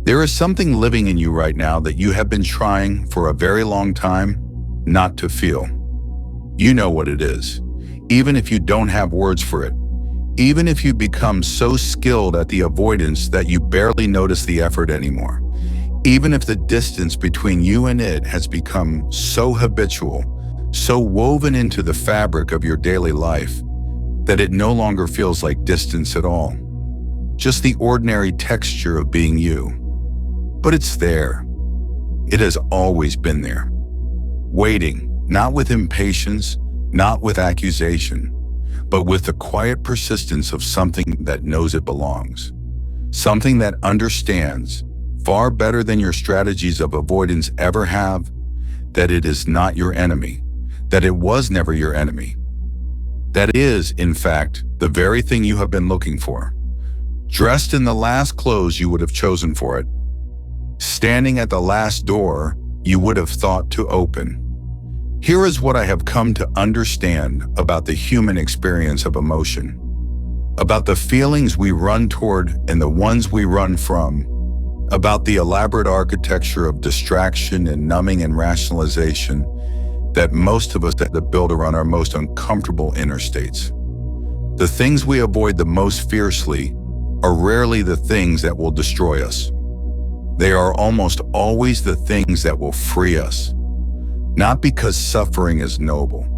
There is something living in you right now that you have been trying for a very long time not to feel. You know what it is, even if you don't have words for it. Even if you become so skilled at the avoidance that you barely notice the effort anymore. Even if the distance between you and it has become so habitual, so woven into the fabric of your daily life, that it no longer feels like distance at all. Just the ordinary texture of being you. But it's there. It has always been there. Waiting, not with impatience, not with accusation, but with the quiet persistence of something that knows it belongs. Something that understands, far better than your strategies of avoidance ever have, that it is not your enemy, that it was never your enemy. That is, in fact, the very thing you have been looking for. Dressed in the last clothes you would have chosen for it. Standing at the last door you would have thought to open. Here is what I have come to understand about the human experience of emotion, about the feelings we run toward and the ones we run from, about the elaborate architecture of distraction and numbing and rationalization that most of us have to build around our most uncomfortable inner states. The things we avoid the most fiercely are rarely the things that will destroy us. They are almost always the things that will free us. Not because suffering is noble,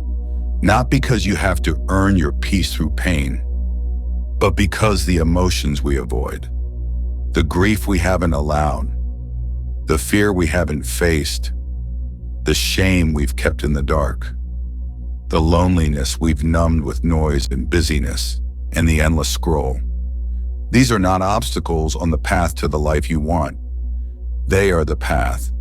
not because you have to earn your peace through pain, but because the emotions we avoid, the grief we haven't allowed, the fear we haven't faced, the shame we've kept in the dark, the loneliness we've numbed with noise and busyness and the endless scroll. These are not obstacles on the path to the life you want. They are the path.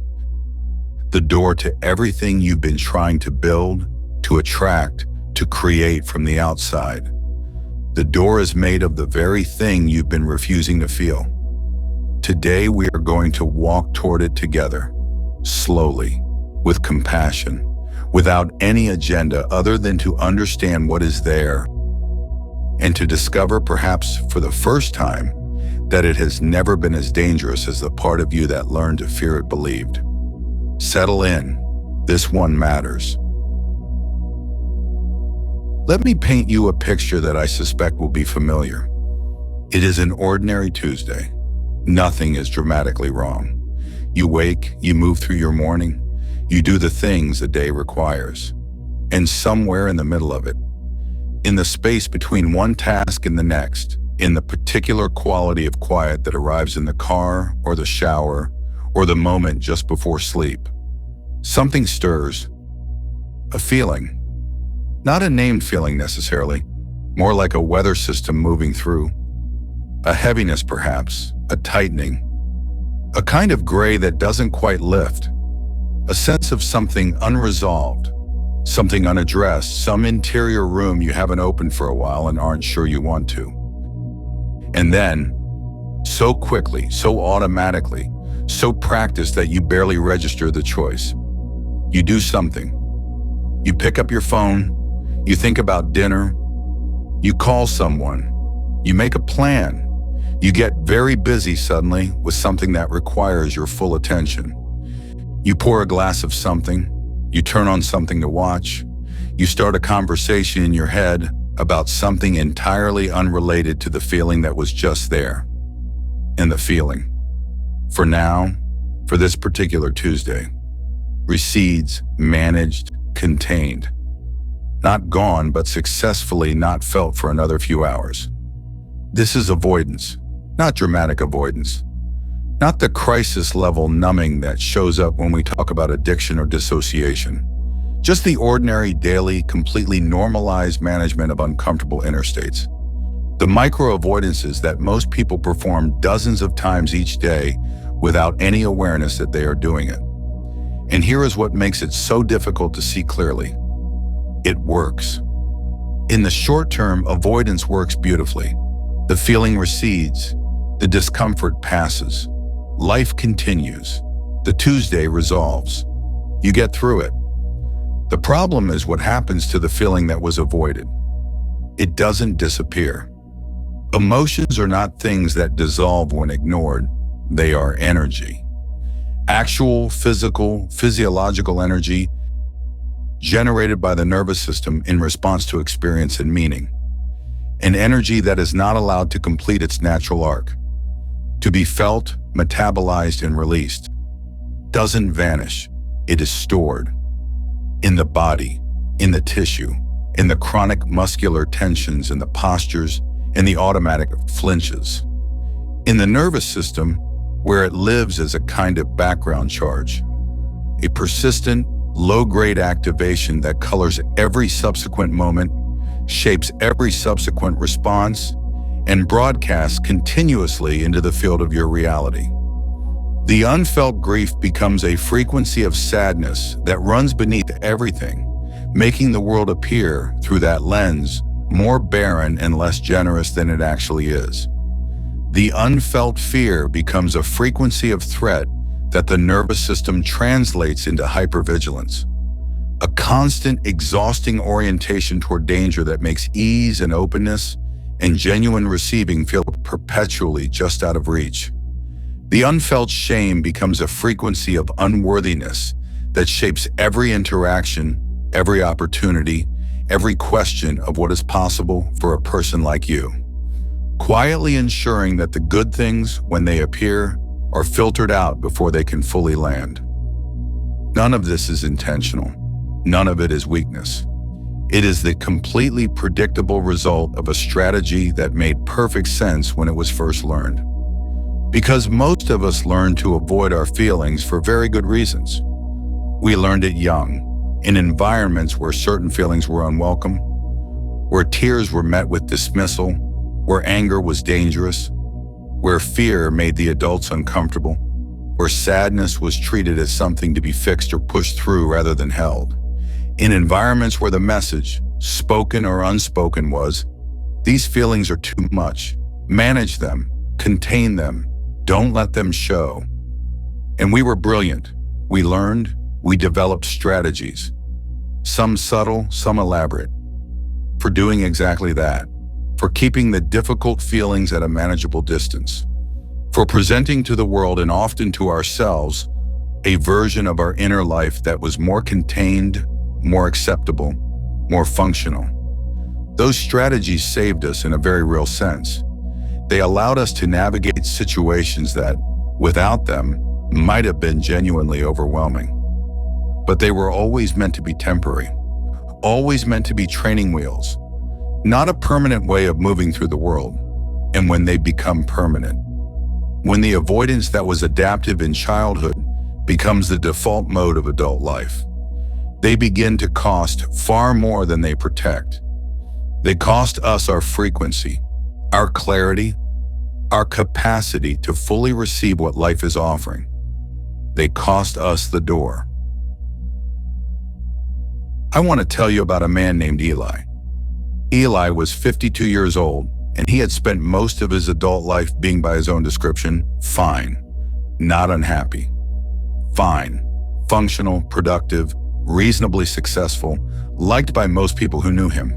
The door to everything you've been trying to build, to attract, to create from the outside. The door is made of the very thing you've been refusing to feel. Today we are going to walk toward it together, slowly, with compassion, without any agenda other than to understand what is there, and to discover, perhaps for the first time, that it has never been as dangerous as the part of you that learned to fear it believed. Settle in. This one matters. Let me paint you a picture that I suspect will be familiar. It is an ordinary Tuesday. Nothing is dramatically wrong. You wake, you move through your morning, you do the things the day requires. And somewhere in the middle of it, in the space between one task and the next, in the particular quality of quiet that arrives in the car or the shower or the moment just before sleep, something stirs. A feeling. Not a named feeling necessarily, more like a weather system moving through. A heaviness perhaps, a tightening. A kind of gray that doesn't quite lift. A sense of something unresolved, something unaddressed, some interior room you haven't opened for a while and aren't sure you want to. And then, so quickly, so automatically, so practiced that you barely register the choice. You do something. You pick up your phone, you think about dinner, you call someone, you make a plan, you get very busy suddenly with something that requires your full attention. You pour a glass of something, you turn on something to watch, you start a conversation in your head about something entirely unrelated to the feeling that was just there. And the feeling, for now, for this particular Tuesday, recedes, managed, contained. Not gone, but successfully not felt for another few hours. This is avoidance, not dramatic avoidance. Not the crisis-level numbing that shows up when we talk about addiction or dissociation. Just the ordinary, daily, completely normalized management of uncomfortable inner states. The micro-avoidances that most people perform dozens of times each day without any awareness that they are doing it. And here is what makes it so difficult to see clearly. It works. In the short term, avoidance works beautifully. The feeling recedes. The discomfort passes. Life continues. The Tuesday resolves. You get through it. The problem is what happens to the feeling that was avoided. It doesn't disappear. Emotions are not things that dissolve when ignored. They are energy. Actual physiological energy generated by the nervous system in response to experience and meaning. An energy that is not allowed to complete its natural arc, to be felt, metabolized, and released. Doesn't vanish. It is stored in the body, in the tissue, in the chronic muscular tensions, in the postures, in the automatic flinches. In the nervous system, where it lives as a kind of background charge, a persistent, low-grade activation that colors every subsequent moment, shapes every subsequent response, and broadcasts continuously into the field of your reality. The unfelt grief becomes a frequency of sadness that runs beneath everything, making the world appear, through that lens, more barren and less generous than it actually is. The unfelt fear becomes a frequency of threat that the nervous system translates into hypervigilance, a constant, exhausting orientation toward danger that makes ease and openness and genuine receiving feel perpetually just out of reach. The unfelt shame becomes a frequency of unworthiness that shapes every interaction, every opportunity, every question of what is possible for a person like you, quietly ensuring that the good things, when they appear, are filtered out before they can fully land. None of this is intentional. None of it is weakness. It is the completely predictable result of a strategy that made perfect sense when it was first learned. Because most of us learn to avoid our feelings for very good reasons. We learned it young, in environments where certain feelings were unwelcome, where tears were met with dismissal, where anger was dangerous, where fear made the adults uncomfortable, where sadness was treated as something to be fixed or pushed through rather than held. In environments where the message, spoken or unspoken, was, these feelings are too much. Manage them, contain them, don't let them show. And we were brilliant. We learned, we developed strategies, some subtle, some elaborate, for doing exactly that, for keeping the difficult feelings at a manageable distance, for presenting to the world and often to ourselves a version of our inner life that was more contained, more acceptable, more functional. Those strategies saved us in a very real sense. They allowed us to navigate situations that, without them, might have been genuinely overwhelming. But they were always meant to be temporary, always meant to be training wheels, not a permanent way of moving through the world. And when they become permanent, when the avoidance that was adaptive in childhood becomes the default mode of adult life, they begin to cost far more than they protect. They cost us our frequency, our clarity, our capacity to fully receive what life is offering. They cost us the door. I want to tell you about a man named Eli. Eli was 52 years old, and he had spent most of his adult life being, by his own description, fine, not unhappy. Fine, functional, productive, reasonably successful, liked by most people who knew him.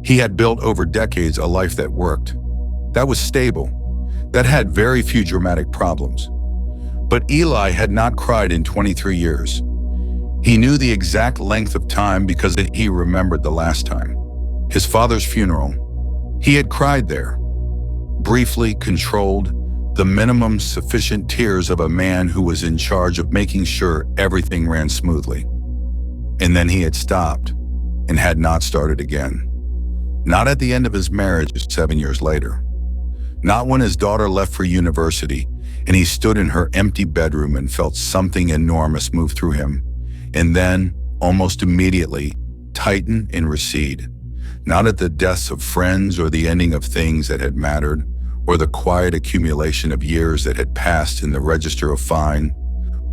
He had built over decades a life that worked, that was stable, that had very few dramatic problems. But Eli had not cried in 23 years. He knew the exact length of time because he remembered the last time. His father's funeral. He had cried there, briefly, controlled, the minimum sufficient tears of a man who was in charge of making sure everything ran smoothly. And then he had stopped and had not started again. Not at the end of his marriage 7 years later. Not when his daughter left for university and he stood in her empty bedroom and felt something enormous move through him, and then, almost immediately, tighten and recede. Not at the deaths of friends or the ending of things that had mattered, or the quiet accumulation of years that had passed in the register of fine,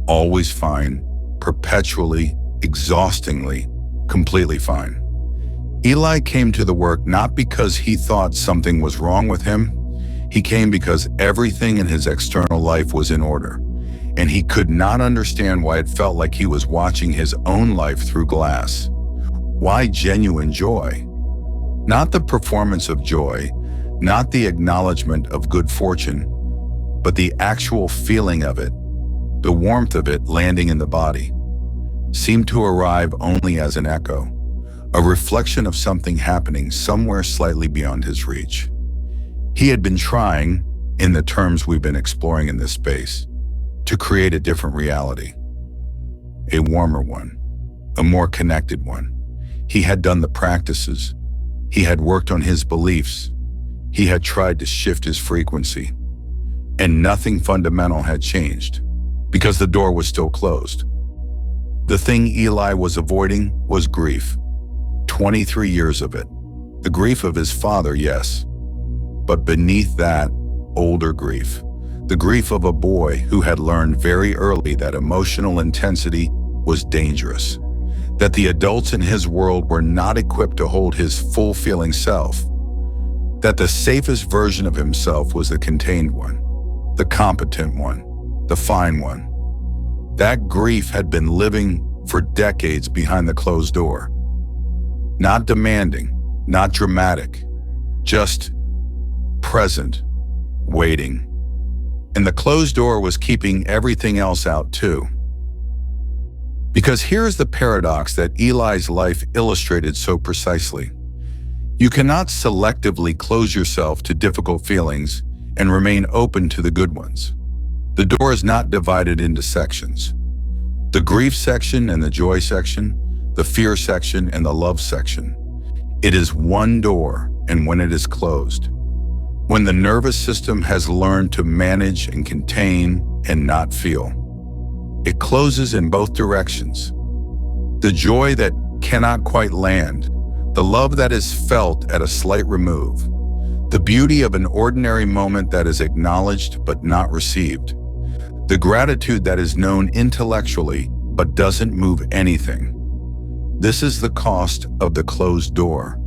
always fine, perpetually, exhaustingly, completely fine. Eli came to the work not because he thought something was wrong with him. He came because everything in his external life was in order, and he could not understand why it felt like he was watching his own life through glass. Why genuine joy? Not the performance of joy, not the acknowledgement of good fortune, but the actual feeling of it, the warmth of it landing in the body, seemed to arrive only as an echo, a reflection of something happening somewhere slightly beyond his reach. He had been trying, in the terms we've been exploring in this space, to create a different reality. A warmer one, a more connected one. He had done the practices. He had worked on his beliefs. He had tried to shift his frequency. And nothing fundamental had changed, because the door was still closed. The thing Eli was avoiding was grief. 23 years of it. The grief of his father, yes. But beneath that, older grief. The grief of a boy who had learned very early that emotional intensity was dangerous. That the adults in his world were not equipped to hold his full feeling self. That the safest version of himself was the contained one, the competent one, the fine one. That grief had been living for decades behind the closed door. Not demanding, not dramatic, just present, waiting. And the closed door was keeping everything else out too. Because here's the paradox that Eli's life illustrated so precisely. You cannot selectively close yourself to difficult feelings and remain open to the good ones. The door is not divided into sections. The grief section and the joy section, the fear section and the love section. It is one door, and when it is closed, when the nervous system has learned to manage and contain and not feel, it closes in both directions. The joy that cannot quite land, the love that is felt at a slight remove, the beauty of an ordinary moment that is acknowledged but not received, the gratitude that is known intellectually but doesn't move anything. This is the cost of the closed door,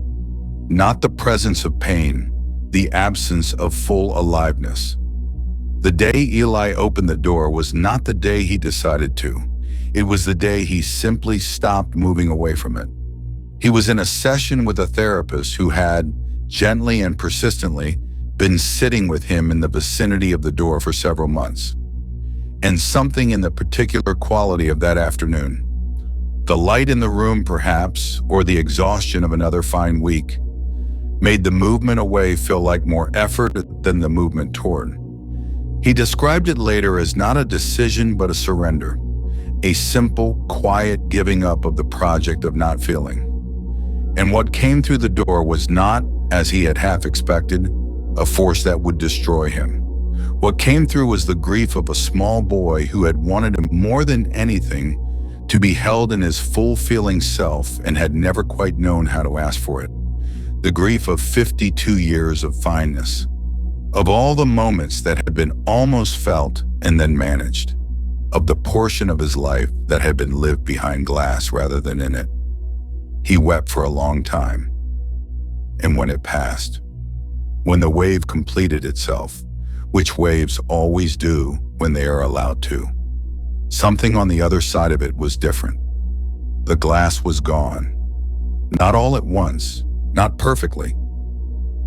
not the presence of pain, the absence of full aliveness. The day Eli opened the door was not the day he decided to. It was the day he simply stopped moving away from it. He was in a session with a therapist who had, gently and persistently, been sitting with him in the vicinity of the door for several months. And something in the particular quality of that afternoon, the light in the room perhaps, or the exhaustion of another fine week, made the movement away feel like more effort than the movement toward. He described it later as not a decision but a surrender, a simple, quiet giving up of the project of not feeling. And what came through the door was not, as he had half expected, a force that would destroy him. What came through was the grief of a small boy who had wanted more than anything to be held in his full feeling self and had never quite known how to ask for it. The grief of 52 years of fineness, of all the moments that had been almost felt and then managed, of the portion of his life that had been lived behind glass rather than in it. He wept for a long time. And when it passed, when the wave completed itself, which waves always do when they are allowed to, something on the other side of it was different. The glass was gone. Not all at once, not perfectly,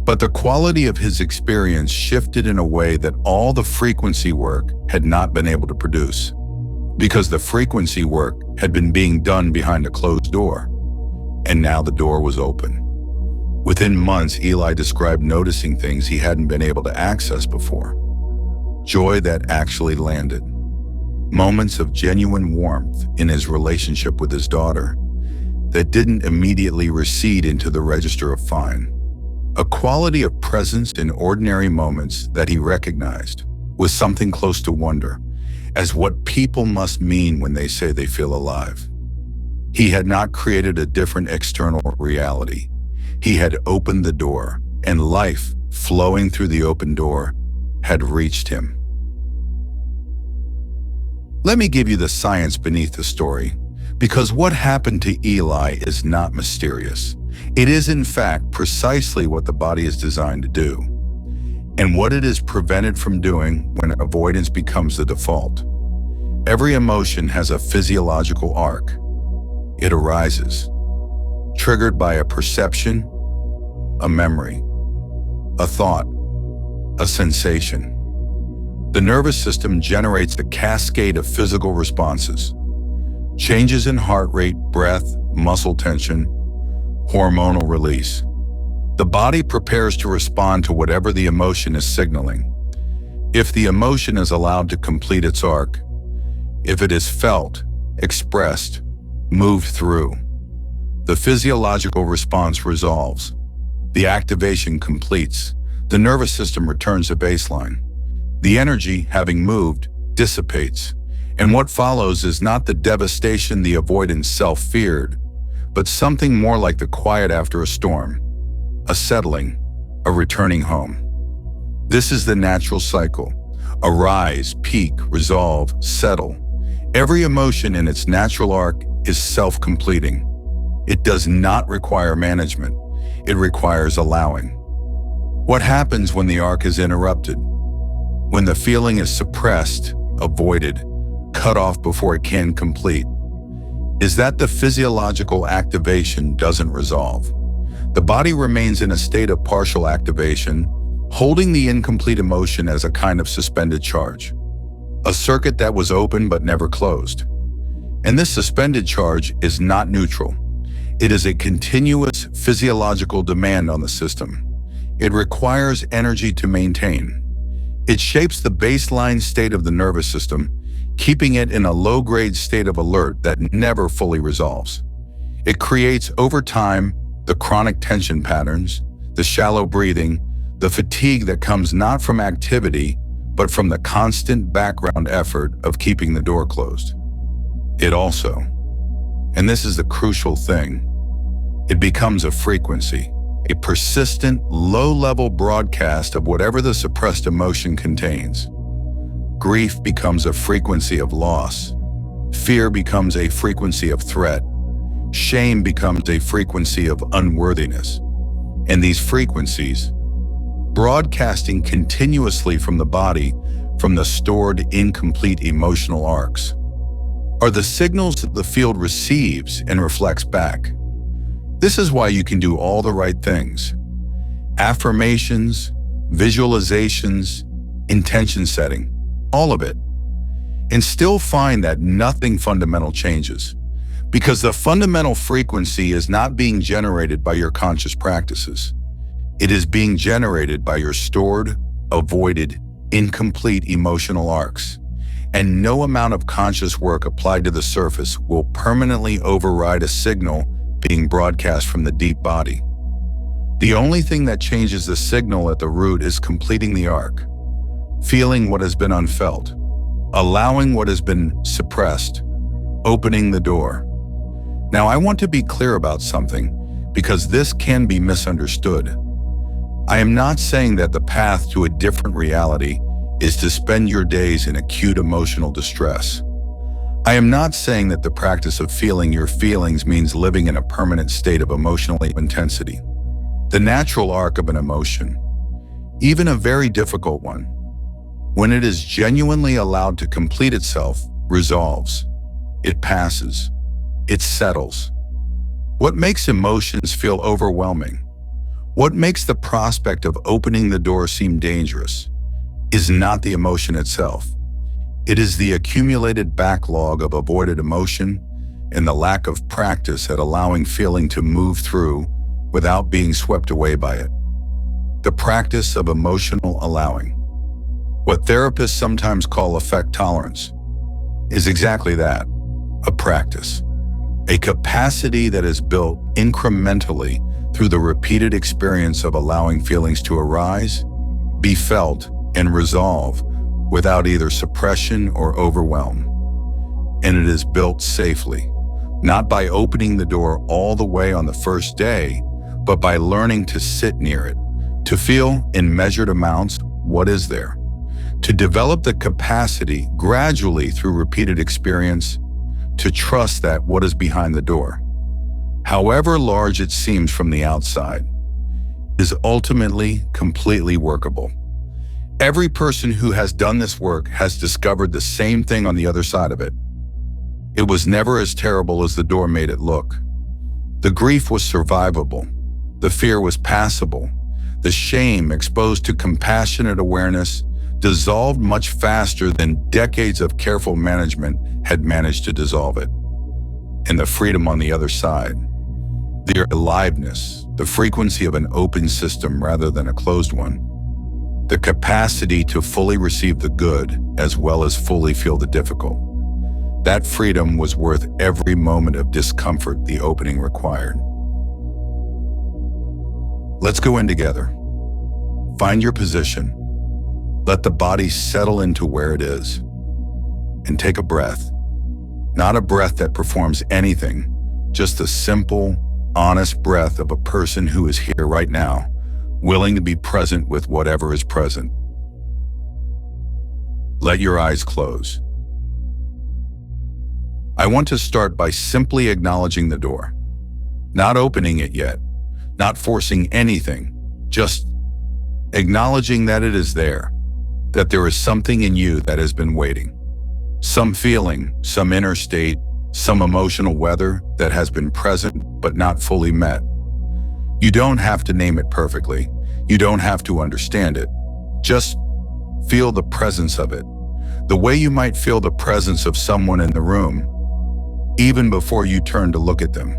but the quality of his experience shifted in a way that all the frequency work had not been able to produce, because the frequency work had been being done behind a closed door, and now the door was open. Within months, Eli described noticing things he hadn't been able to access before. Joy that actually landed. Moments of genuine warmth in his relationship with his daughter that didn't immediately recede into the register of fine. A quality of presence in ordinary moments that he recognized was something close to wonder, as what people must mean when they say they feel alive. He had not created a different external reality. He had opened the door, and life, flowing through the open door, had reached him. Let me give you the science beneath the story, because what happened to Eli is not mysterious. It is, in fact, precisely what the body is designed to do, and what it is prevented from doing when avoidance becomes the default. Every emotion has a physiological arc. It arises, triggered by a perception, a memory, a thought, a sensation. The nervous system generates a cascade of physical responses. Changes in heart rate, breath, muscle tension, hormonal release. The body prepares to respond to whatever the emotion is signaling. If the emotion is allowed to complete its arc, if it is felt, expressed, moved through, the physiological response resolves. The activation completes. The nervous system returns to baseline. The energy, having moved, dissipates. And what follows is not the devastation the avoidance self feared, but something more like the quiet after a storm, a settling, a returning home. This is the natural cycle. Arise, peak, resolve, settle. Every emotion in its natural arc is self-completing. It does not require management. It requires allowing. What happens when the arc is interrupted? When the feeling is suppressed, avoided, cut off before it can complete, is that the physiological activation doesn't resolve. The body remains in a state of partial activation, holding the incomplete emotion as a kind of suspended charge, a circuit that was open but never closed. And this suspended charge is not neutral. It is a continuous physiological demand on the system. It requires energy to maintain. It shapes the baseline state of the nervous system, keeping it in a low-grade state of alert that never fully resolves. It creates, over time, the chronic tension patterns, the shallow breathing, the fatigue that comes not from activity, but from the constant background effort of keeping the door closed. It also, and this is the crucial thing, it becomes a frequency, a persistent, low-level broadcast of whatever the suppressed emotion contains. Grief becomes a frequency of loss. Fear becomes a frequency of threat. Shame becomes a frequency of unworthiness. And these frequencies, broadcasting continuously from the body, from the stored, incomplete emotional arcs, are the signals that the field receives and reflects back. This is why you can do all the right things: affirmations, visualizations, intention setting, all of it, and still find that nothing fundamental changes, because the fundamental frequency is not being generated by your conscious practices. It is being generated by your stored, avoided, incomplete emotional arcs. And no amount of conscious work applied to the surface will permanently override a signal being broadcast from the deep body. The only thing that changes the signal at the root is completing the arc, feeling what has been unfelt, allowing what has been suppressed, opening the door. Now, I want to be clear about something, because this can be misunderstood. I am not saying that the path to a different reality is to spend your days in acute emotional distress. I am not saying that the practice of feeling your feelings means living in a permanent state of emotional intensity. The natural arc of an emotion, even a very difficult one, when it is genuinely allowed to complete itself, resolves. It passes. It settles. What makes emotions feel overwhelming? What makes the prospect of opening the door seem dangerous is not the emotion itself. It is the accumulated backlog of avoided emotion and the lack of practice at allowing feeling to move through without being swept away by it. The practice of emotional allowing, what therapists sometimes call affect tolerance, is exactly that, a practice. A capacity that is built incrementally through the repeated experience of allowing feelings to arise, be felt, and resolve without either suppression or overwhelm. And it is built safely, not by opening the door all the way on the first day, but by learning to sit near it, to feel in measured amounts what is there, to develop the capacity gradually through repeated experience to trust that what is behind the door, however large it seems from the outside, is ultimately completely workable. Every person who has done this work has discovered the same thing on the other side of it. It was never as terrible as the door made it look. The grief was survivable. The fear was passable. The shame exposed to compassionate awareness, dissolved much faster than decades of careful management had managed to dissolve it. And the freedom on the other side, the aliveness, the frequency of an open system rather than a closed one, the capacity to fully receive the good as well as fully feel the difficult. That freedom was worth every moment of discomfort the opening required. Let's go in together. Find your position. Let the body settle into where it is. And take a breath. Not a breath that performs anything, just a simple, honest breath of a person who is here right now, willing to be present with whatever is present. Let your eyes close. I want to start by simply acknowledging the door. Not opening it yet, not forcing anything, just acknowledging that it is there, that there is something in you that has been waiting. Some feeling, some inner state, some emotional weather that has been present but not fully met. You don't have to name it perfectly. You don't have to understand it. Just feel the presence of it. The way you might feel the presence of someone in the room, even before you turn to look at them.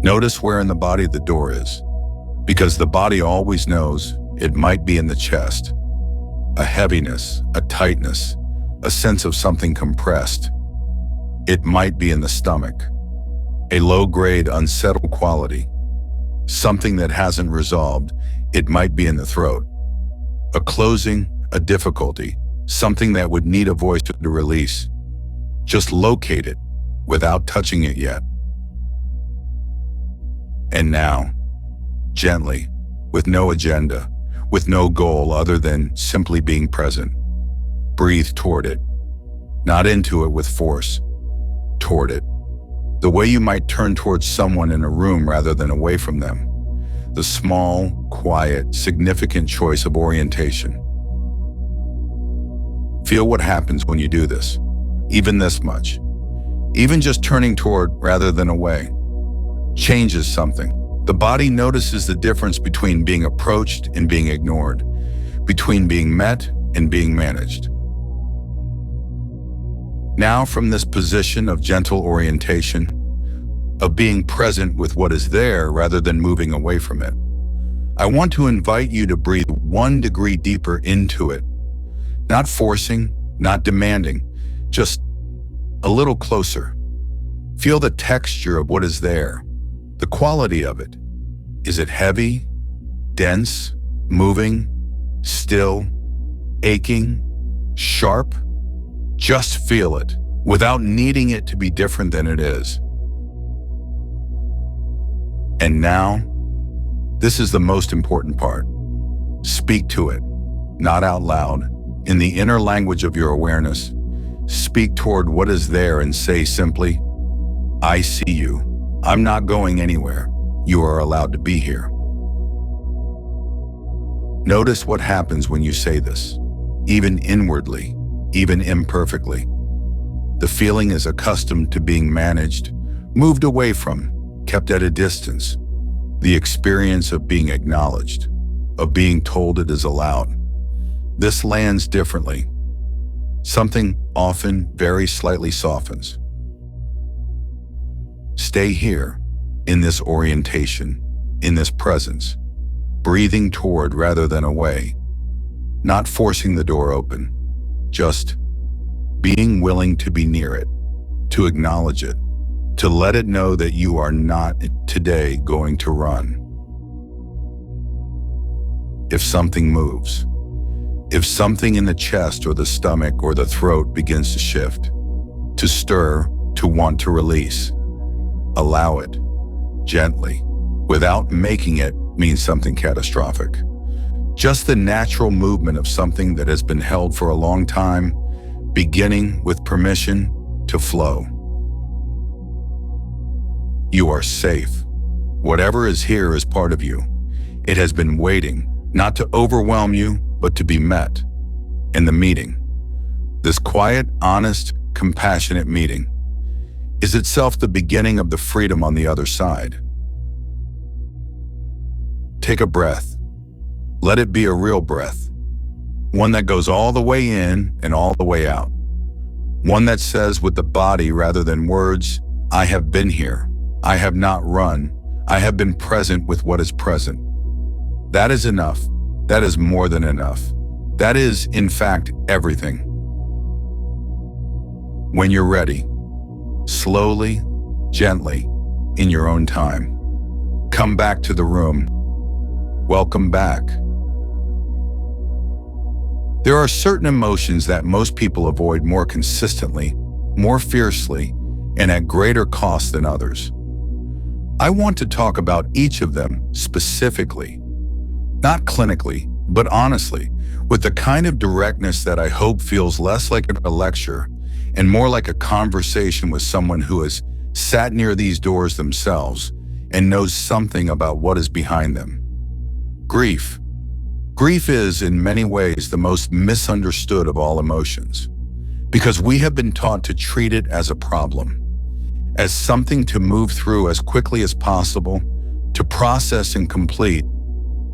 Notice where in the body the door is, because the body always knows it might be in the chest. A heaviness, a tightness, a sense of something compressed. It might be in the stomach. A low-grade, unsettled quality. Something that hasn't resolved. It might be in the throat. A closing, a difficulty, something that would need a voice to release. Just locate it without touching it yet. And now, gently, with no agenda, with no goal other than simply being present, breathe toward it, not into it with force, toward it. The way you might turn towards someone in a room rather than away from them. The small, quiet, significant choice of orientation. Feel what happens when you do this, even this much. Even just turning toward rather than away changes something. The body notices the difference between being approached and being ignored, between being met and being managed. Now, from this position of gentle orientation, of being present with what is there rather than moving away from it, I want to invite you to breathe 1 degree deeper into it. Not forcing, not demanding, just a little closer. Feel the texture of what is there, the quality of it. Is it heavy, dense, moving, still, aching, sharp? Just feel it, without needing it to be different than it is. And now, this is the most important part. Speak to it, not out loud. In the inner language of your awareness, speak toward what is there and say simply, I see you. I'm not going anywhere. You are allowed to be here. Notice what happens when you say this, even inwardly, even imperfectly. The feeling is accustomed to being managed, moved away from, kept at a distance. The experience of being acknowledged, of being told it is allowed. This lands differently. Something often very slightly softens. Stay here, in this orientation, in this presence, breathing toward rather than away, not forcing the door open, just being willing to be near it, to acknowledge it, to let it know that you are not today going to run. If something moves, if something in the chest or the stomach or the throat begins to shift, to stir, to want to release, allow it, gently, without making it mean something catastrophic. Just the natural movement of something that has been held for a long time, beginning with permission to flow. You are safe. Whatever is here is part of you. It has been waiting, not to overwhelm you, but to be met. In the meeting, this quiet, honest, compassionate meeting, is itself the beginning of the freedom on the other side. Take a breath. Let it be a real breath, one that goes all the way in and all the way out. One that says with the body rather than words, I have been here. I have not run. I have been present with what is present. That is enough. That is more than enough. That is, in fact, everything. When you're ready, slowly, gently, in your own time, come back to the room. Welcome back. There are certain emotions that most people avoid more consistently, more fiercely, and at greater cost than others. I want to talk about each of them specifically, not clinically, but honestly, with the kind of directness that I hope feels less like a lecture and more like a conversation with someone who has sat near these doors themselves and knows something about what is behind them. Grief. Grief is, in many ways, the most misunderstood of all emotions, because we have been taught to treat it as a problem, as something to move through as quickly as possible, to process and complete,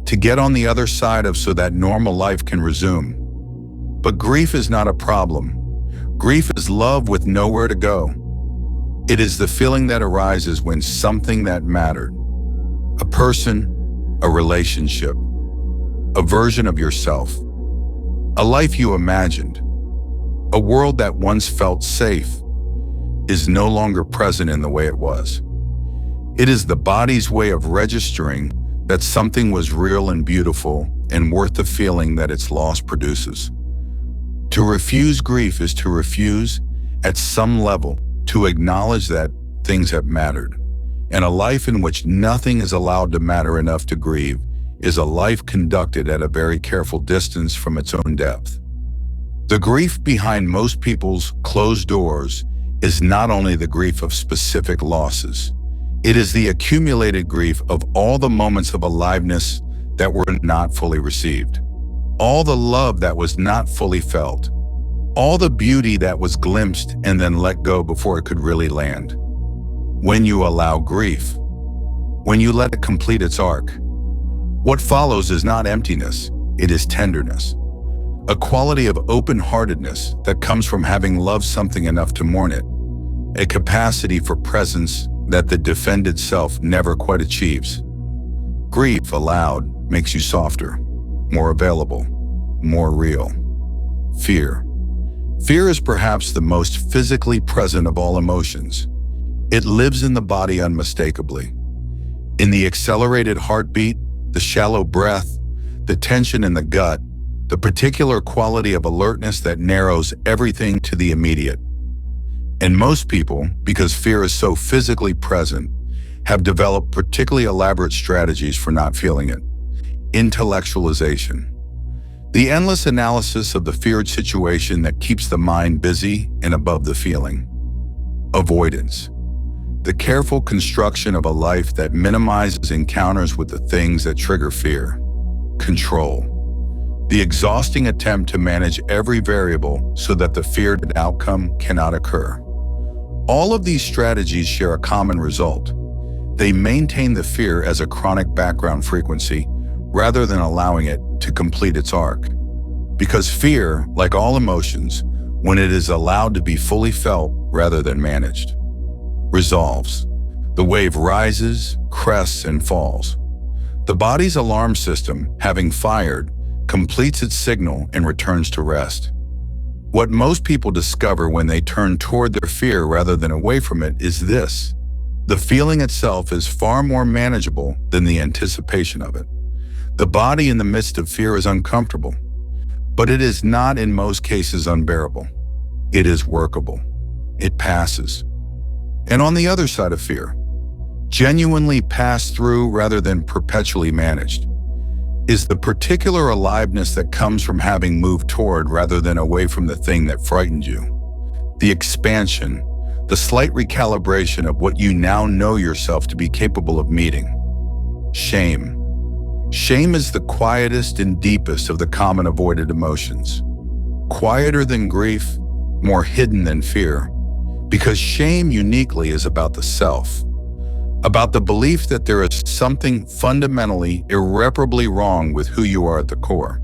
to get on the other side of so that normal life can resume. But grief is not a problem. Grief is love with nowhere to go. It is the feeling that arises when something that mattered, a person, a relationship, a version of yourself, a life you imagined, a world that once felt safe, is no longer present in the way it was. It is the body's way of registering that something was real and beautiful and worth the feeling that its loss produces. To refuse grief is to refuse, at some level, to acknowledge that things have mattered. And a life in which nothing is allowed to matter enough to grieve is a life conducted at a very careful distance from its own depth. The grief behind most people's closed doors is not only the grief of specific losses, it is the accumulated grief of all the moments of aliveness that were not fully received, all the love that was not fully felt, all the beauty that was glimpsed and then let go before it could really land. When you allow grief, when you let it complete its arc, what follows is not emptiness, it is tenderness, a quality of open-heartedness that comes from having loved something enough to mourn it, a capacity for presence that the defended self never quite achieves. Grief allowed makes you softer, more available, more real. Fear. Fear is perhaps the most physically present of all emotions. It lives in the body unmistakably. In the accelerated heartbeat, the shallow breath, the tension in the gut, the particular quality of alertness that narrows everything to the immediate. And most people, because fear is so physically present, have developed particularly elaborate strategies for not feeling it. Intellectualization. The endless analysis of the feared situation that keeps the mind busy and above the feeling. Avoidance. The careful construction of a life that minimizes encounters with the things that trigger fear. Control. The exhausting attempt to manage every variable so that the feared outcome cannot occur. All of these strategies share a common result. They maintain the fear as a chronic background frequency rather than allowing it to complete its arc. Because fear, like all emotions, when it is allowed to be fully felt rather than managed, resolves. The wave rises, crests, and falls. The body's alarm system, having fired, completes its signal and returns to rest. What most people discover when they turn toward their fear rather than away from it is this: the feeling itself is far more manageable than the anticipation of it. The body in the midst of fear is uncomfortable, but it is not in most cases unbearable. It is workable. It passes. And on the other side of fear, genuinely passed through rather than perpetually managed, is the particular aliveness that comes from having moved toward rather than away from the thing that frightened you. The expansion, the slight recalibration of what you now know yourself to be capable of meeting. Shame. Shame is the quietest and deepest of the common avoided emotions. Quieter than grief, more hidden than fear, because shame uniquely is about the self. about the belief that there is something fundamentally, irreparably wrong with who you are at the core.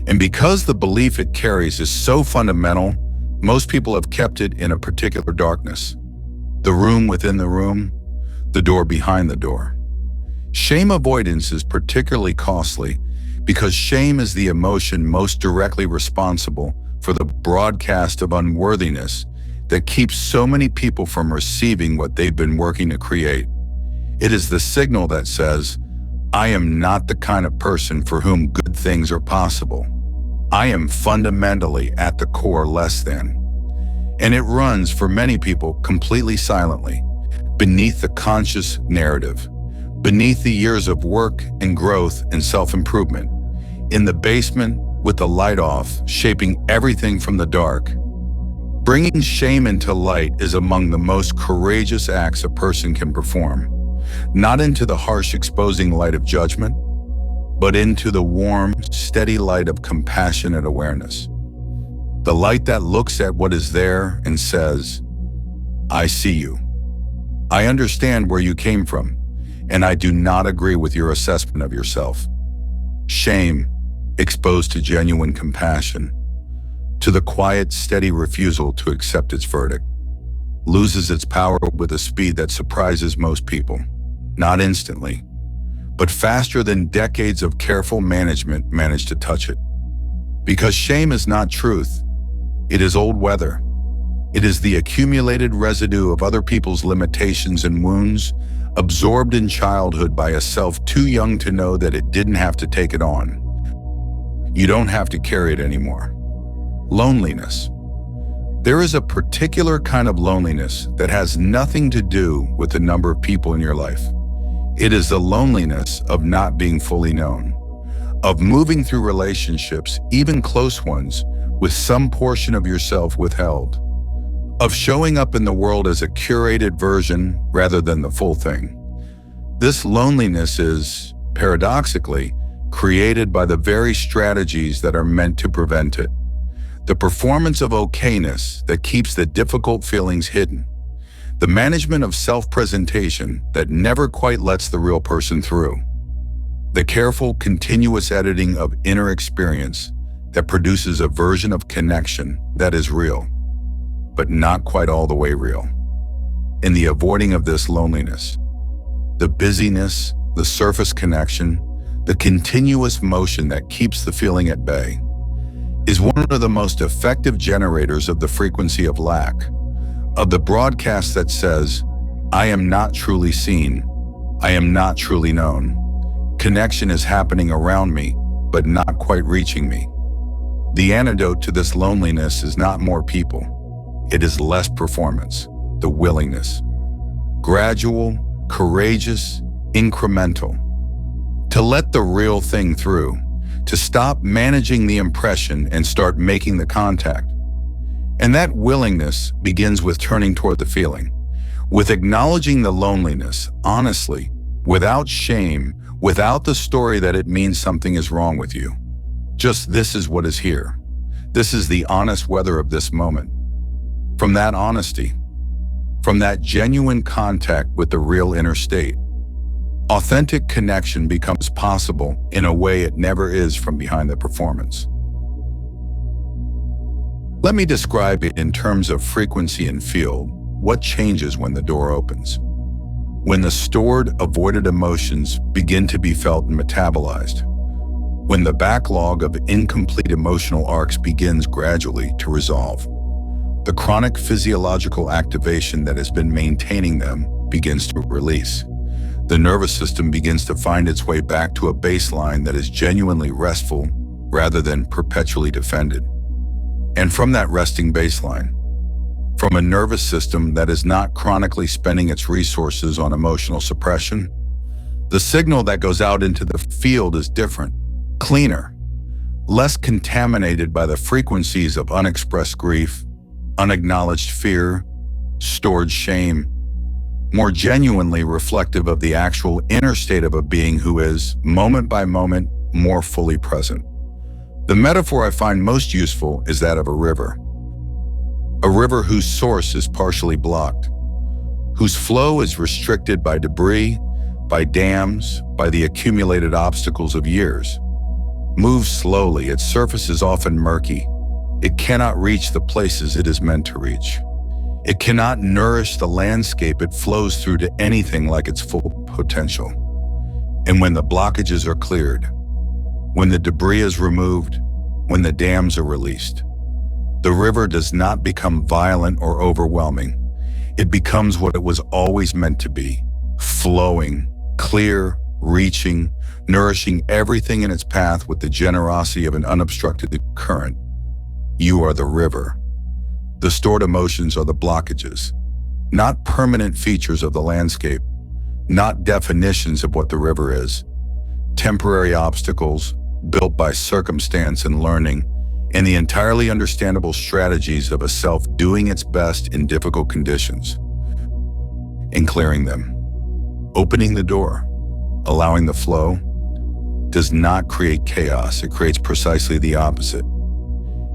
And because the belief it carries is so fundamental, most people have kept it in a particular darkness. The room within the room, the door behind the door. Shame avoidance is particularly costly because shame is the emotion most directly responsible for the broadcast of unworthiness that keeps so many people from receiving what they've been working to create. It is the signal that says, I am not the kind of person for whom good things are possible. I am fundamentally at the core less than. And it runs for many people completely silently, beneath the conscious narrative, beneath the years of work and growth and self-improvement, in the basement with the light off, shaping everything from the dark. Bringing shame into light is among the most courageous acts a person can perform, not into the harsh exposing light of judgment, but into the warm, steady light of compassionate awareness. The light that looks at what is there and says, I see you. I understand where you came from, and I do not agree with your assessment of yourself. Shame, exposed to genuine compassion, to the quiet, steady refusal to accept its verdict, loses its power with a speed that surprises most people, not instantly, but faster than decades of careful management manage to touch it. Because shame is not truth, it is old weather. It is the accumulated residue of other people's limitations and wounds, absorbed in childhood by a self too young to know that it didn't have to take it on. You don't have to carry it anymore. Loneliness. There is a particular kind of loneliness that has nothing to do with the number of people in your life. It is the loneliness of not being fully known, of moving through relationships, even close ones, with some portion of yourself withheld, of showing up in the world as a curated version rather than the full thing. This loneliness is, paradoxically, created by the very strategies that are meant to prevent it. The performance of okayness that keeps the difficult feelings hidden. The management of self-presentation that never quite lets the real person through. The careful, continuous editing of inner experience that produces a version of connection that is real, but not quite all the way real. In the avoiding of this loneliness, the busyness, the surface connection, the continuous motion that keeps the feeling at bay, is one of the most effective generators of the frequency of lack, of the broadcast that says, I am not truly seen, I am not truly known. Connection is happening around me, but not quite reaching me. The antidote to this loneliness is not more people. It is less performance, the willingness. Gradual, courageous, incremental. To let the real thing through, to stop managing the impression and start making the contact. And that willingness begins with turning toward the feeling, with acknowledging the loneliness, honestly, without shame, without the story that it means something is wrong with you. Just this is what is here. This is the honest weather of this moment. From that honesty, from that genuine contact with the real inner state, authentic connection becomes possible in a way it never is from behind the performance. Let me describe it in terms of frequency and field. What changes when the door opens? When the stored, avoided emotions begin to be felt and metabolized. When the backlog of incomplete emotional arcs begins gradually to resolve. The chronic physiological activation that has been maintaining them begins to release. The nervous system begins to find its way back to a baseline that is genuinely restful rather than perpetually defended. And from that resting baseline, from a nervous system that is not chronically spending its resources on emotional suppression, the signal that goes out into the field is different, cleaner, less contaminated by the frequencies of unexpressed grief, unacknowledged fear, stored shame, more genuinely reflective of the actual inner state of a being who is, moment by moment, more fully present. The metaphor I find most useful is that of a river whose source is partially blocked, whose flow is restricted by debris, by dams, by the accumulated obstacles of years. Moves slowly, its surface is often murky. It cannot reach the places it is meant to reach. It cannot nourish the landscape it flows through to anything like its full potential. And when the blockages are cleared, when the debris is removed, when the dams are released, the river does not become violent or overwhelming. It becomes what it was always meant to be, flowing, clear, reaching, nourishing everything in its path with the generosity of an unobstructed current. You are the river. The stored emotions are the blockages, not permanent features of the landscape, not definitions of what the river is. Temporary obstacles built by circumstance and learning, and the entirely understandable strategies of a self doing its best in difficult conditions. In clearing them, opening the door, allowing the flow, does not create chaos. It creates precisely the opposite.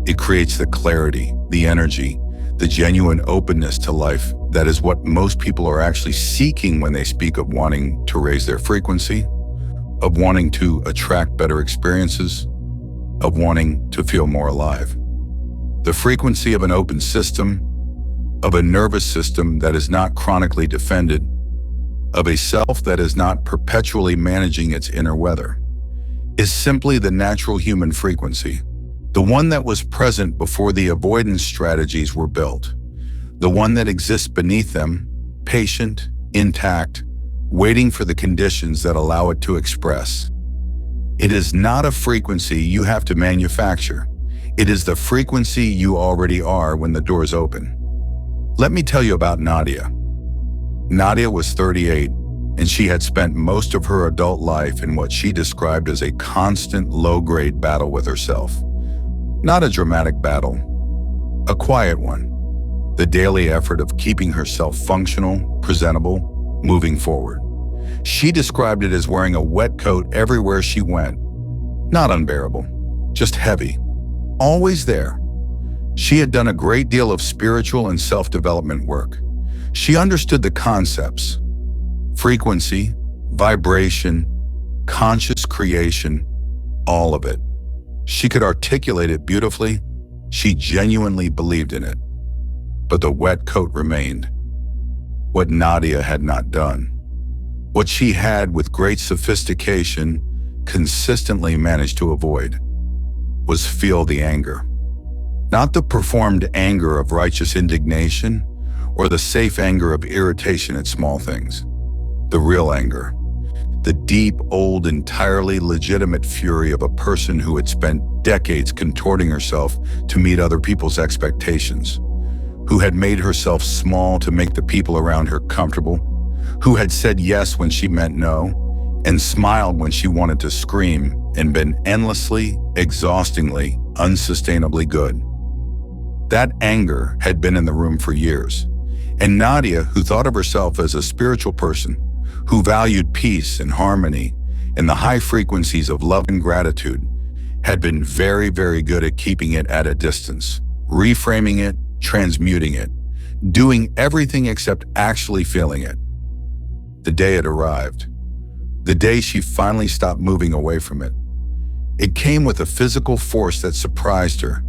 It creates the clarity, the energy, the genuine openness to life. That is what most people are actually seeking when they speak of wanting to raise their frequency, of wanting to attract better experiences, of wanting to feel more alive. The frequency of an open system, of a nervous system that is not chronically defended, of a self that is not perpetually managing its inner weather, is simply the natural human frequency, the one that was present before the avoidance strategies were built, the one that exists beneath them, patient, intact, waiting for the conditions that allow it to express. It is not a frequency you have to manufacture. It is the frequency you already are when the doors open. Let me tell you about Nadia. Nadia was 38, and she had spent most of her adult life in what she described as a constant low-grade battle with herself. Not a dramatic battle, a quiet one. The daily effort of keeping herself functional, presentable, moving forward. She described it as wearing a wet coat everywhere she went. Not unbearable, just heavy. Always there. She had done a great deal of spiritual and self-development work. She understood the concepts: frequency, vibration, conscious creation, all of it. She could articulate it beautifully. She genuinely believed in it. But the wet coat remained. What Nadia had not done, what she had with great sophistication consistently managed to avoid, was feel the anger. Not the performed anger of righteous indignation or the safe anger of irritation at small things. The real anger, the deep, old, entirely legitimate fury of a person who had spent decades contorting herself to meet other people's expectations, who had made herself small to make the people around her comfortable, who had said yes when she meant no, and smiled when she wanted to scream, and been endlessly, exhaustingly, unsustainably good. That anger had been in the room for years, and Nadia, who thought of herself as a spiritual person, who valued peace and harmony and the high frequencies of love and gratitude, had been very, very good at keeping it at a distance, reframing it, transmuting it, doing everything except actually feeling it. The day it arrived, the day she finally stopped moving away from it. It came with a physical force that surprised her,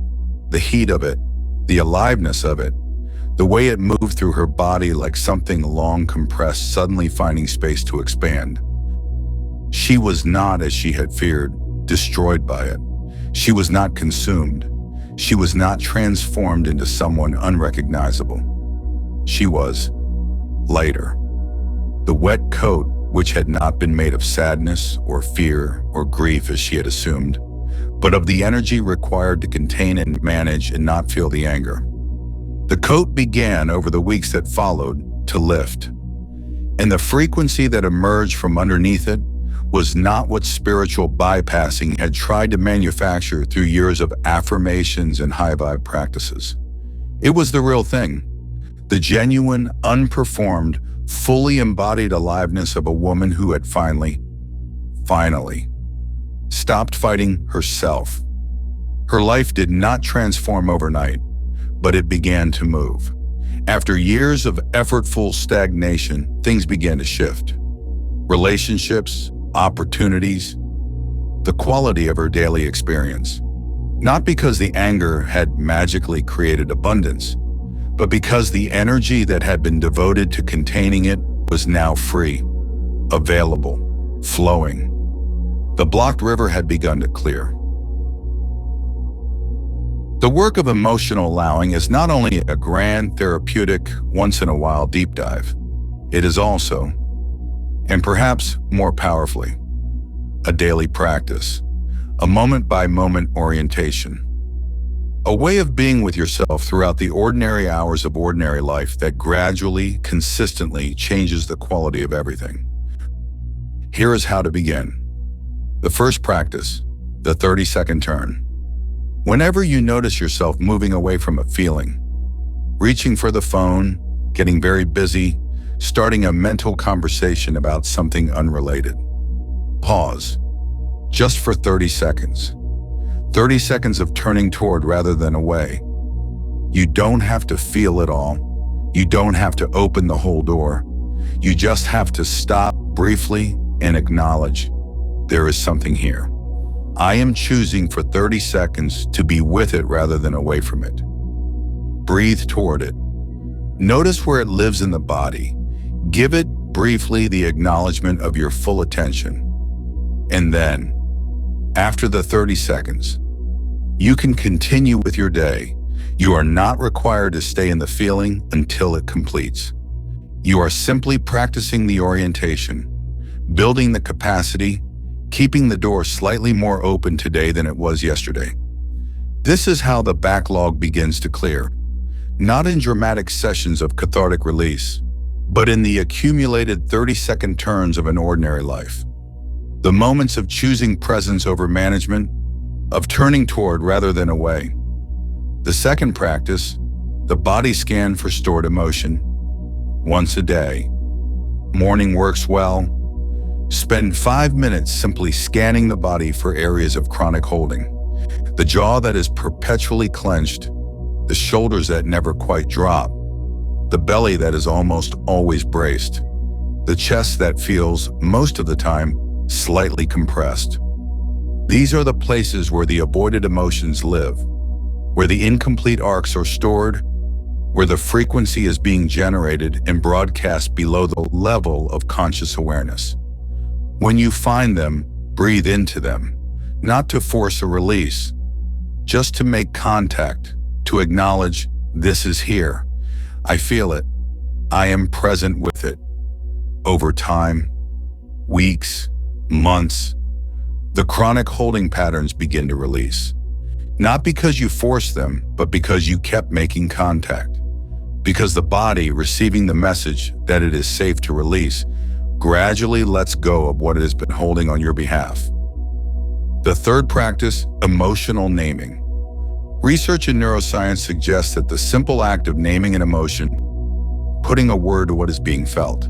the heat of it, the aliveness of it, the way it moved through her body like something long compressed suddenly finding space to expand. She was not, as she had feared, destroyed by it. She was not consumed. She was not transformed into someone unrecognizable. She was lighter. The wet coat, which had not been made of sadness or fear or grief as she had assumed, but of the energy required to contain and manage and not feel the anger. The coat began over the weeks that followed to lift, and the frequency that emerged from underneath it was not what spiritual bypassing had tried to manufacture through years of affirmations and high vibe practices. It was the real thing, the genuine, unperformed, fully embodied aliveness of a woman who had finally stopped fighting herself. Her life did not transform overnight, but it began to move. After years of effortful stagnation, things began to shift. Relationships, opportunities, the quality of her daily experience. Not because the anger had magically created abundance, but because the energy that had been devoted to containing it was now free, available, flowing. The blocked river had begun to clear. The work of emotional allowing is not only a grand, therapeutic, once-in-a-while deep dive, it is also, and perhaps more powerfully, a daily practice, a moment-by-moment orientation, a way of being with yourself throughout the ordinary hours of ordinary life that gradually, consistently changes the quality of everything. Here is how to begin. The first practice, the 30-second turn. Whenever you notice yourself moving away from a feeling, reaching for the phone, getting very busy, starting a mental conversation about something unrelated, pause, just for 30 seconds. 30 seconds of turning toward rather than away. You don't have to feel it all. You don't have to open the whole door. You just have to stop briefly and acknowledge there is something here. I am choosing for 30 seconds to be with it rather than away from it. Breathe toward it. Notice where it lives in the body. Give it briefly the acknowledgement of your full attention. And then, after the 30 seconds, you can continue with your day. You are not required to stay in the feeling until it completes. You are simply practicing the orientation, building the capacity, keeping the door slightly more open today than it was yesterday. This is how the backlog begins to clear, not in dramatic sessions of cathartic release, but in the accumulated 30-second turns of an ordinary life. The moments of choosing presence over management, of turning toward rather than away. The second practice, the body scan for stored emotion. Once a day. Morning works well. Spend 5 minutes simply scanning the body for areas of chronic holding. The jaw that is perpetually clenched, the shoulders that never quite drop, the belly that is almost always braced, the chest that feels, most of the time, slightly compressed. These are the places where the avoided emotions live, where the incomplete arcs are stored, where the frequency is being generated and broadcast below the level of conscious awareness. When you find them, breathe into them, not to force a release, just to make contact, to acknowledge this is here. I feel it. I am present with it. Over time, weeks, months, the chronic holding patterns begin to release. Not because you forced them, but because you kept making contact. Because the body, receiving the message that it is safe to release, gradually lets go of what it has been holding on your behalf. The third practice, emotional naming. Research in neuroscience suggests that the simple act of naming an emotion, putting a word to what is being felt,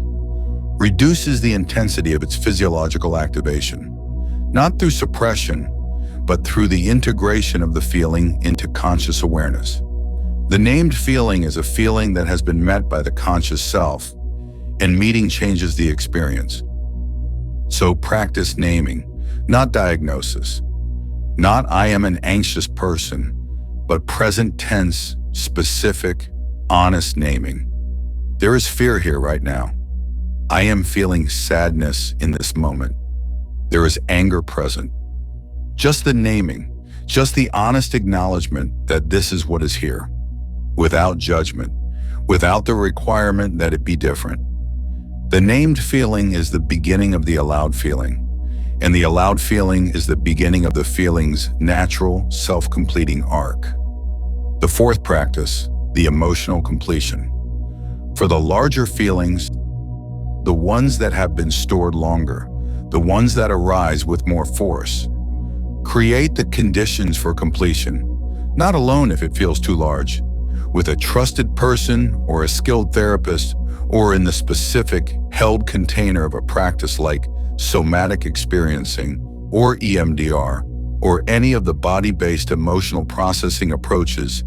reduces the intensity of its physiological activation, not through suppression, but through the integration of the feeling into conscious awareness. The named feeling is a feeling that has been met by the conscious self, and meeting changes the experience. So practice naming, not diagnosis. Not I am an anxious person, but present tense, specific, honest naming. There is fear here right now. I am feeling sadness in this moment. There is anger present. Just the naming, just the honest acknowledgement that this is what is here, without judgment, without the requirement that it be different. The named feeling is the beginning of the allowed feeling, and the allowed feeling is the beginning of the feeling's natural, self-completing arc. The fourth practice, the emotional completion. For the larger feelings, the ones that have been stored longer, the ones that arise with more force, create the conditions for completion, not alone if it feels too large, with a trusted person or a skilled therapist, or in the specific held container of a practice like somatic experiencing or EMDR, or any of the body-based emotional processing approaches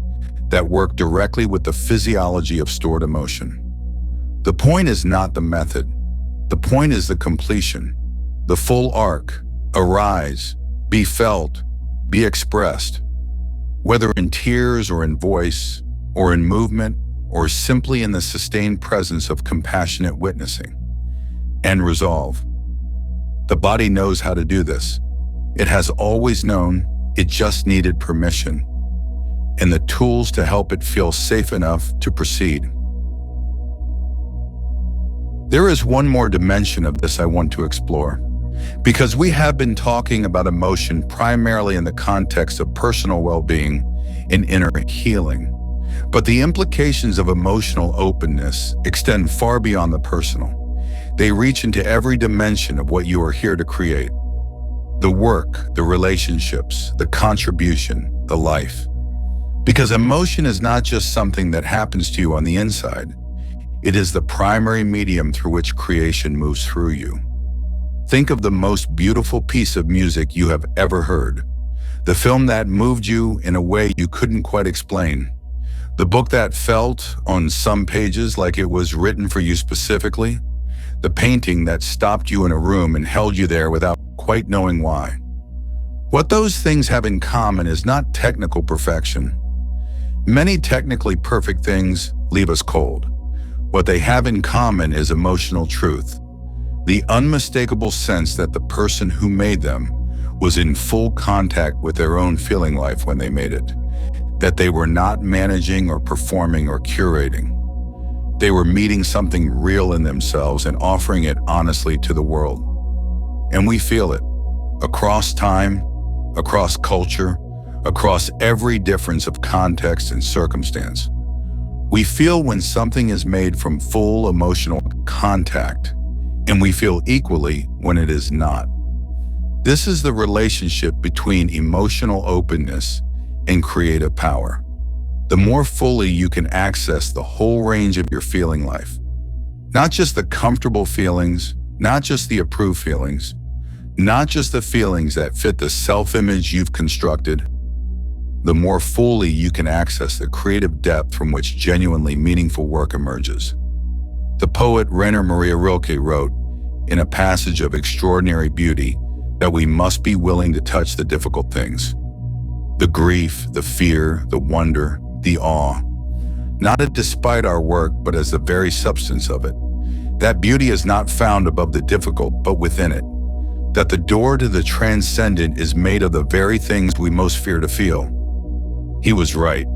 that work directly with the physiology of stored emotion. The point is not the method. The point is the completion, the full arc. Arise, be felt, be expressed. Whether in tears or in voice, or in movement, or simply in the sustained presence of compassionate witnessing. And resolve. The body knows how to do this. It has always known, it just needed permission and the tools to help it feel safe enough to proceed. There is one more dimension of this I want to explore, because we have been talking about emotion primarily in the context of personal well-being and inner healing. But the implications of emotional openness extend far beyond the personal. They reach into every dimension of what you are here to create. The work, the relationships, the contribution, the life. Because emotion is not just something that happens to you on the inside. It is the primary medium through which creation moves through you. Think of the most beautiful piece of music you have ever heard. The film that moved you in a way you couldn't quite explain. The book that felt, on some pages, like it was written for you specifically. The painting that stopped you in a room and held you there without quite knowing why. What those things have in common is not technical perfection. Many technically perfect things leave us cold. What they have in common is emotional truth. The unmistakable sense that the person who made them was in full contact with their own feeling life when they made it. That they were not managing or performing or curating. They were meeting something real in themselves and offering it honestly to the world. And we feel it, across time, across culture, across every difference of context and circumstance. We feel when something is made from full emotional contact, and we feel equally when it is not. This is the relationship between emotional openness and creative power. The more fully you can access the whole range of your feeling life, not just the comfortable feelings, not just the approved feelings, not just the feelings that fit the self-image you've constructed, the more fully you can access the creative depth from which genuinely meaningful work emerges. The poet Rainer Maria Rilke wrote, in a passage of extraordinary beauty, that we must be willing to touch the difficult things. The grief, the fear, the wonder, the awe. Not as despite our work, but as the very substance of it. That beauty is not found above the difficult, but within it. That the door to the transcendent is made of the very things we most fear to feel. He was right,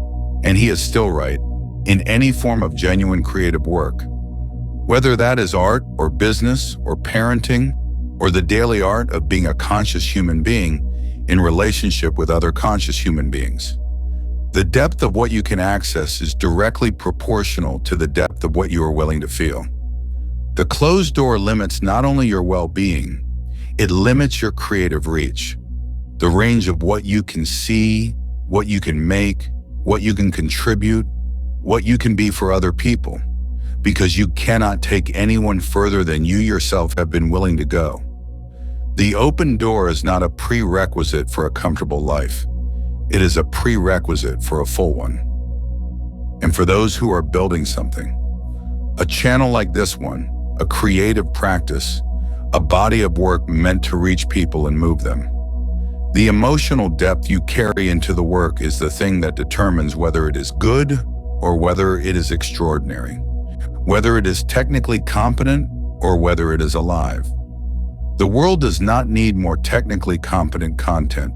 and he is still right, in any form of genuine creative work. Whether that is art or business or parenting or the daily art of being a conscious human being in relationship with other conscious human beings. The depth of what you can access is directly proportional to the depth of what you are willing to feel. The closed door limits not only your well-being, it limits your creative reach, the range of what you can see, what you can make, what you can contribute, what you can be for other people, because you cannot take anyone further than you yourself have been willing to go. The open door is not a prerequisite for a comfortable life. It is a prerequisite for a full one. And for those who are building something, a channel like this one, a creative practice, a body of work meant to reach people and move them. The emotional depth you carry into the work is the thing that determines whether it is good or whether it is extraordinary, whether it is technically competent or whether it is alive. The world does not need more technically competent content.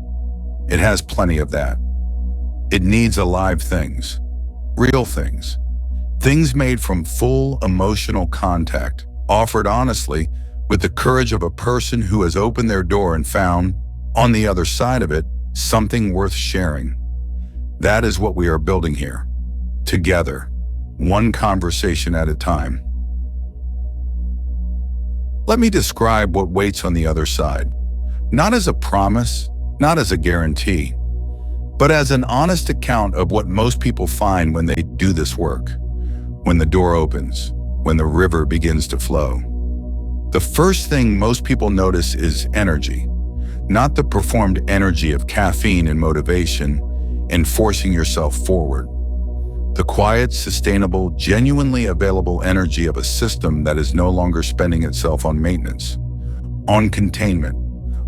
It has plenty of that. It needs alive things, real things, things made from full emotional contact, offered honestly with the courage of a person who has opened their door and found, on the other side of it, something worth sharing. That is what we are building here, together, one conversation at a time. Let me describe what waits on the other side, not as a promise, not as a guarantee, but as an honest account of what most people find when they do this work, when the door opens, when the river begins to flow. The first thing most people notice is energy, not the performed energy of caffeine and motivation and forcing yourself forward, quiet, sustainable, genuinely available energy of a system that is no longer spending itself on maintenance, on containment,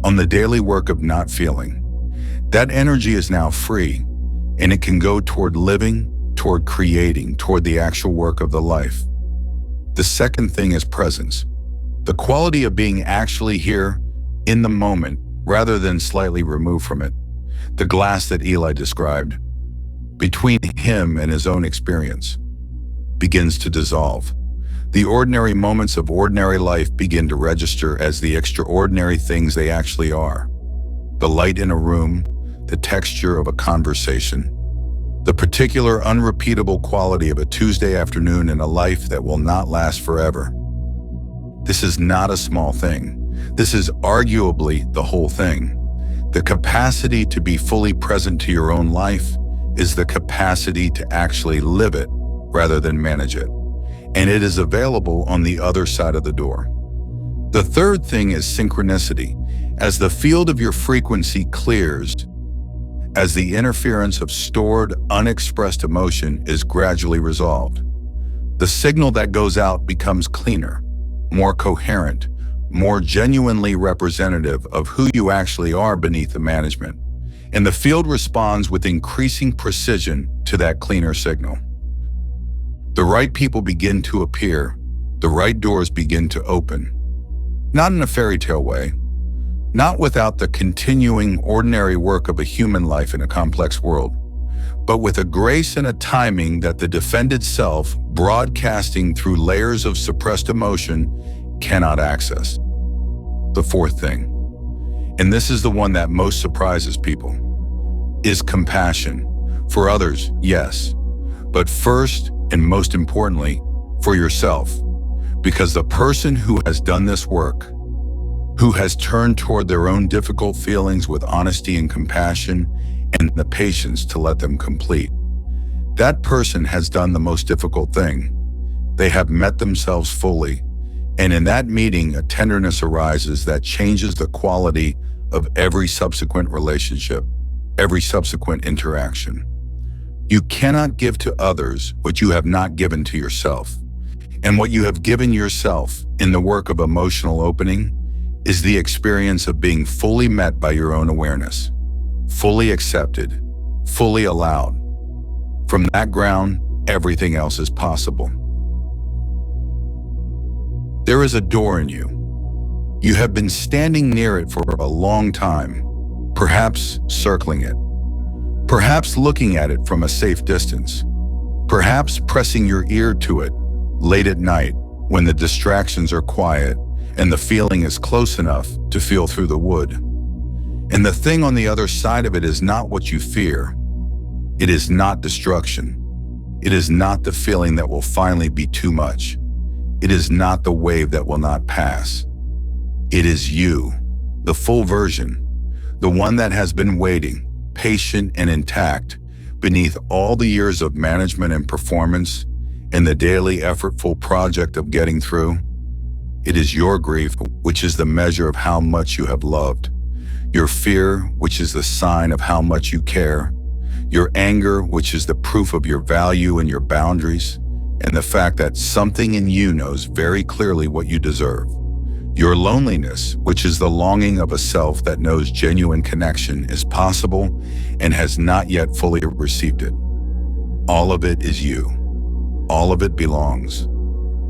on the daily work of not feeling. That energy is now free, and it can go toward living, toward creating, toward the actual work of the life. The second thing is presence. The quality of being actually here in the moment rather than slightly removed from it. The glass that Eli described, between him and his own experience, begins to dissolve. The ordinary moments of ordinary life begin to register as the extraordinary things they actually are. The light in a room, the texture of a conversation, the particular unrepeatable quality of a Tuesday afternoon in a life that will not last forever. This is not a small thing. This is arguably the whole thing. The capacity to be fully present to your own life is the capacity to actually live it rather than manage it. And it is available on the other side of the door. The third thing is synchronicity. As the field of your frequency clears, as the interference of stored, unexpressed emotion is gradually resolved, the signal that goes out becomes cleaner, more coherent, more genuinely representative of who you actually are beneath the management. And the field responds with increasing precision to that cleaner signal. The right people begin to appear, the right doors begin to open. Not in a fairy tale way, not without the continuing ordinary work of a human life in a complex world, but with a grace and a timing that the defended self, broadcasting through layers of suppressed emotion, cannot access. The fourth thing, and this is the one that most surprises people, is compassion. For others, yes, but first and most importantly, for yourself. Because the person who has done this work, who has turned toward their own difficult feelings with honesty and compassion and the patience to let them complete, that person has done the most difficult thing. They have met themselves fully, and in that meeting, a tenderness arises that changes the quality of every subsequent relationship, every subsequent interaction. You cannot give to others what you have not given to yourself. And what you have given yourself in the work of emotional opening is the experience of being fully met by your own awareness, fully accepted, fully allowed. From that ground, everything else is possible. There is a door in you. You have been standing near it for a long time, perhaps circling it, perhaps looking at it from a safe distance, perhaps pressing your ear to it late at night when the distractions are quiet and the feeling is close enough to feel through the wood. And the thing on the other side of it is not what you fear. It is not destruction. It is not the feeling that will finally be too much. It is not the wave that will not pass. It is you, the full version, the one that has been waiting, patient and intact, beneath all the years of management and performance and the daily effortful project of getting through. It is your grief, which is the measure of how much you have loved, your fear, which is the sign of how much you care, your anger, which is the proof of your value and your boundaries, and the fact that something in you knows very clearly what you deserve. Your loneliness, which is the longing of a self that knows genuine connection is possible and has not yet fully received it. All of it is you. All of it belongs.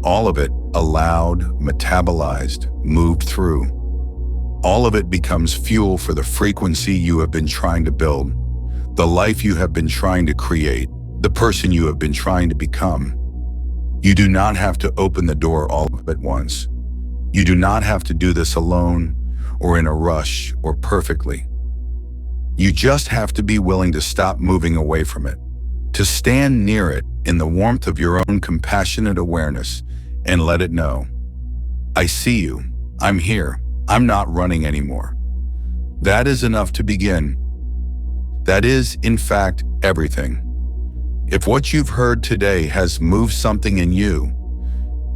All of it allowed, metabolized, moved through. All of it becomes fuel for the frequency you have been trying to build, the life you have been trying to create, the person you have been trying to become. You do not have to open the door all at once. You do not have to do this alone or in a rush or perfectly. You just have to be willing to stop moving away from it, to stand near it in the warmth of your own compassionate awareness and let it know, I see you, I'm here, I'm not running anymore. That is enough to begin. That is, in fact, everything. If what you've heard today has moved something in you,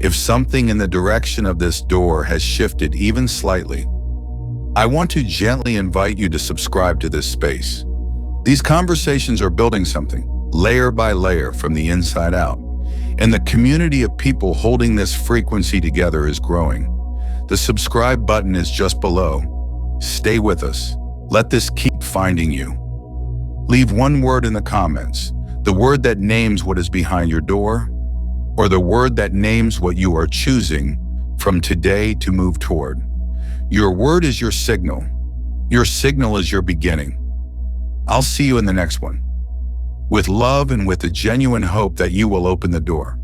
if something in the direction of this door has shifted even slightly, I want to gently invite you to subscribe to this space. These conversations are building something, layer by layer from the inside out. And the community of people holding this frequency together is growing. The subscribe button is just below. Stay with us. Let this keep finding you. Leave one word in the comments, the word that names what is behind your door, or the word that names what you are choosing from today to move toward. Your word is your signal. Your signal is your beginning. I'll see you in the next one. With love and with the genuine hope that you will open the door.